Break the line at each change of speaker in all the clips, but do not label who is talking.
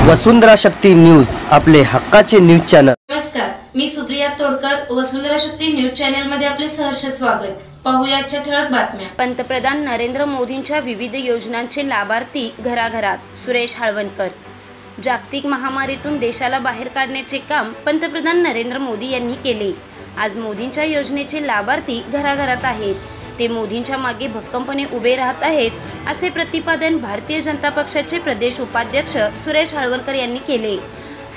वसुंधरा शक्ती news, आपले हक्काचे news channel.
नमस्कार, मी सुप्रिया तोडकर, वसुंधरा शक्ती न्यूज चॅनल मध्ये आपले सहर्ष स्वागत। पाहूया आजच्या ठळक बातम्या।
पंतप्रधान नरेंद्र मोदींच्या विविध योजनांचे लाभार्थी घराघरात, सुरेश हाळवणकर। जागतिक महामारीतून देशाला बाहेर काढण्याचे काम पंतप्रधान नरेंद्र मोदी यांनी केले। आज मोदींच्या योजनेचे लाभार्थी घराघरात आहेत, ते मोदींच्या मागे भक्कमपणे उभे राहत आहेत, असे प्रतिपादन भारतीय जनता पक्षाचे प्रदेश उपाध्यक्ष सुरेश हाळवणकर यांनी केले।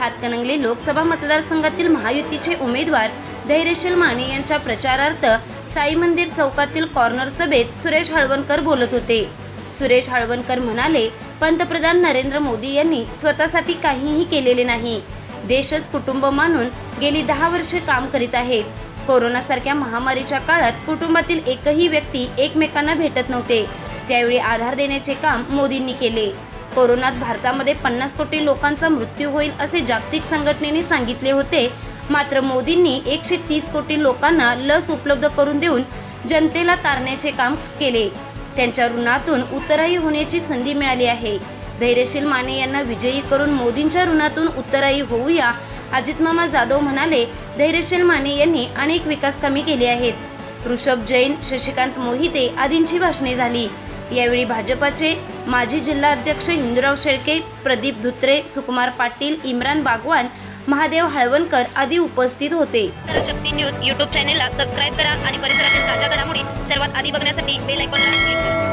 हातकणंगले लोकसभा मतदारसंघातील महायुतीचे उमेदवार धैर्यशील माने यांच्या प्रचारार्थ साई मंदिर चौकातील कॉर्नर सभेत सुरेश हाळवणकर बोलत होते। सुरेश हाळवणकर म्हणाले, पंतप्रधान नरेंद्र मोदी यांनी स्वतःसाठी काहीही केलेले नाही, देशच कुटुंब मानून गेली 10 वर्षे काम करीत आहेत। कोरोनासारख्या महामारीच्या काळात कुटुंबातील एकही व्यक्ती एकमेकांना भेटत नव्हते, त्यावेळी आधार देण्याचे काम मोदींनी केले। कोरोनात भारतामध्ये 50 कोटी लोकांचा मृत्यू होईल असे जागतिक संघटनेने सांगितले होते, मात्र मोदींनी 130 कोटी लोकांना लस उपलब्ध करून देऊन जनतेला तारण्याचे काम केले। त्यांच्या ऋणातून उत्तराई होण्याची संधी मिळाली आहे। धैर्यशील माने यांना विजयी करून मोदींच्या ऋणातून उत्तराई होऊया, अजितमामा जाधव म्हणाले। धैर्यशील माने यांनी अनेक विकास कामे केली आहेत। ऋषभ जैन, शशिकांत मोहिते आदींची भाषणे झाली। यावेळी भाजपाचे माजी जिल्हाध्यक्ष हिंदूराव शेळके, प्रदीप धुत्रे, सुकुमार पाटील, इम्रान बागवान, महादेव हाळवणकर आदी उपस्थित होते।
शक्ती न्यूज यूट्यूब चॅनेलला सबस्क्राइब करा आणि परिसरातील ताज्या घडामोडी सर्वात आधी बघण्यासाठी बेल आयकॉनला क्लिक करा।